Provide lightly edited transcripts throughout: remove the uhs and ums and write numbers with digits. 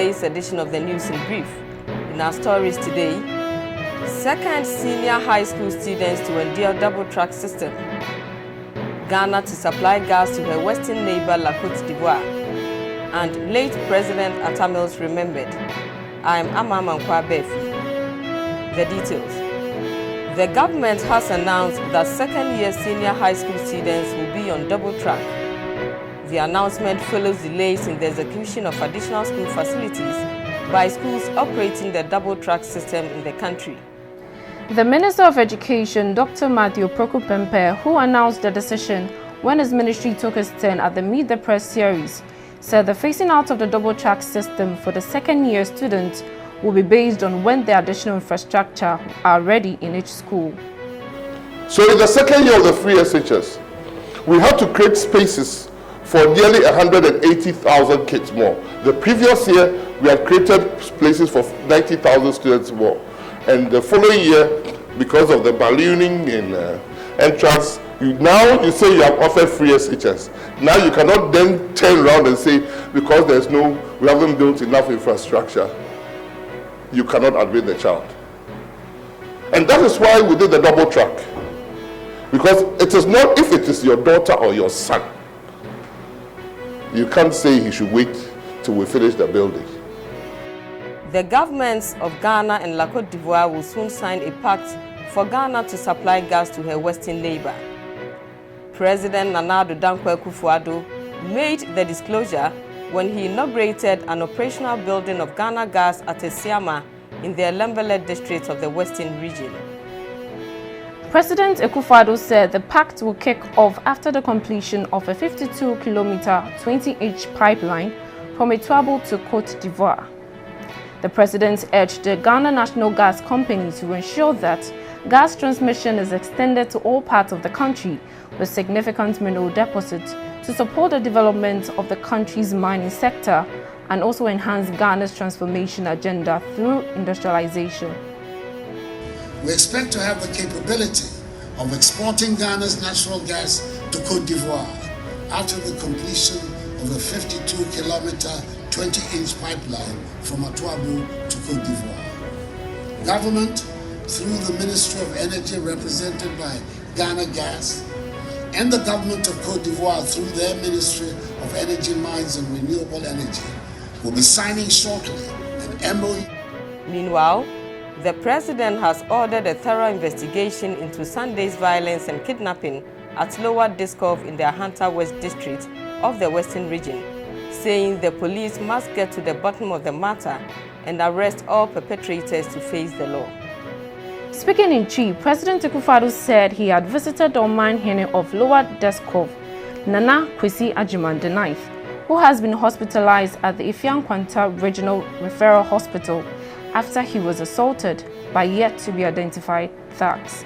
today's edition of the News in Brief. In our stories today, second senior high school students to endure double-track system. Ghana to supply gas to her western neighbor La Côte d'Ivoire. And late President Atta remembered. I am Ama Mankwa Befi. The details. The government has announced that second-year senior high school students will be on double track. The announcement follows delays in the execution of additional school facilities by schools operating the double-track system in the country. The Minister of Education, Dr. Matthew Prokupempe, who announced the decision when his ministry took his turn at the Meet the Press series, said the phasing out of the double-track system for the second-year students will be based on when the additional infrastructure are ready in each school. So in the second year of the free SHS, we have to create spaces for nearly 180,000 kids more. The previous year, we had created places for 90,000 students more. And the following year, because of the ballooning in entrance, now you say you have offered free SHS. Now you cannot then turn around and say, because we haven't built enough infrastructure, you cannot admit the child. And that is why we did the double track. Because it is not if it is your daughter or your son. You can't say he should wait till we finish the building. The governments of Ghana and La Côte d'Ivoire will soon sign a pact for Ghana to supply gas to her western neighbor. President Nana Addo Dankwa Akufo-Addo made the disclosure when he inaugurated an operational building of Ghana Gas at Esiama in the Elembele district of the Western region. President Akufo-Addo said the pact will kick off after the completion of a 52-kilometer, 20-inch pipeline from Etoile to Côte d'Ivoire. The president urged the Ghana National Gas Company to ensure that gas transmission is extended to all parts of the country with significant mineral deposits to support the development of the country's mining sector and also enhance Ghana's transformation agenda through industrialization. We expect to have the capability of exporting Ghana's natural gas to Côte d'Ivoire after the completion of the 52-kilometer, 20-inch pipeline from Etoile to Côte d'Ivoire. Government, through the Ministry of Energy represented by Ghana Gas, and the government of Côte d'Ivoire through their Ministry of Energy, Mines and Renewable Energy will be signing shortly an MOU. Meanwhile, the president has ordered a thorough investigation into Sunday's violence and kidnapping at Lower Discov in the Ahanta West district of the Western region, saying the police must get to the bottom of the matter and arrest all perpetrators to face the law. Speaking in Chi, President Akufo-Addo said he had visited the Oman Hene of Lower Deskov, Nana Kwesi Ajiman IX, who has been hospitalized at the Ifian Kwanta Regional Referral Hospital after he was assaulted by yet-to-be-identified thugs.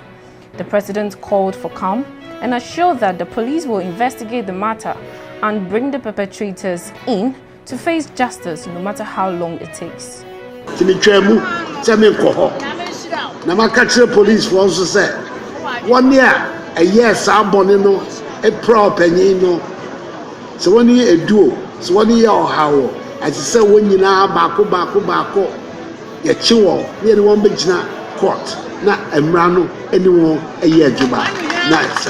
The president called for calm and assured that the police will investigate the matter and bring the perpetrators in to face justice no matter how long it takes. Namakatre police for also said 1 year a year sabon no a proper no so 1 year a duo so 1 year or how as say when you na bako ya chiwo near one bigina court na emrano anyone a year juba nice.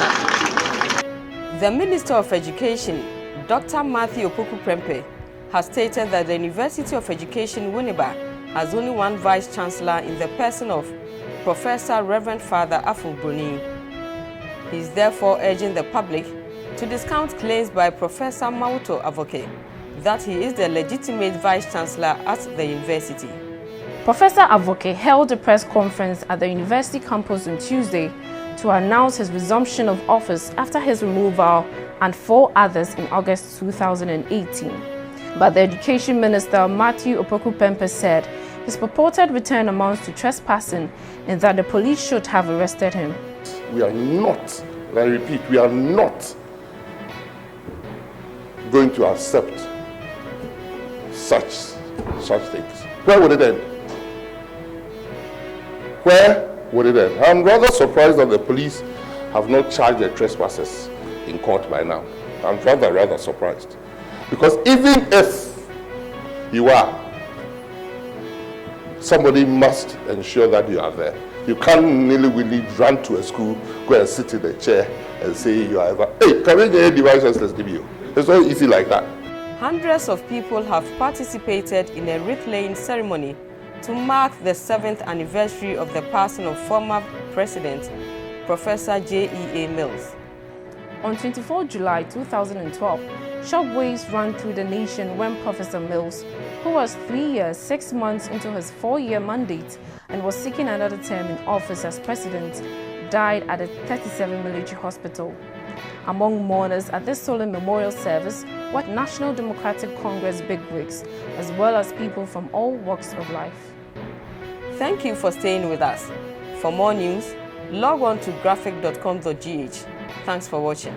The Minister of Education, Dr. Matthew Prokupempe, has stated that the University of Education Winneba has only one Vice Chancellor in the person of Professor Reverend Father Aful Bruni. He is therefore urging the public to discount claims by Professor Mauto Avoke that he is the legitimate Vice Chancellor at the university. Professor Avoke held a press conference at the university campus on Tuesday to announce his resumption of office after his removal and 4 others in August 2018. But the Education Minister, Matthew Prokupempe, said his purported return amounts to trespassing and that the police should have arrested him. We are not, and I repeat, we are not going to accept such things. Where would it end? Where would it end? I'm rather surprised that the police have not charged the trespassers in court by now. I'm rather surprised. Because even if you are somebody must ensure that you are there. You can't nilly-willy run to a school, go and sit in a chair and say you are ever, hey, can we get the Vice Chancellor's give you? It's not easy like that. Hundreds of people have participated in a wreath-laying ceremony to mark the 7th anniversary of the passing of former President Professor J.E.A. Mills. On 24 July 2012, shockwaves ran through the nation when Professor Mills, who was 3 years, 6 months into his 4-year mandate and was seeking another term in office as president, died at a 37 military hospital. Among mourners at this solemn memorial service were National Democratic Congress bigwigs, as well as people from all walks of life. Thank you for staying with us. For more news, log on to graphic.com.gh. Thanks for watching.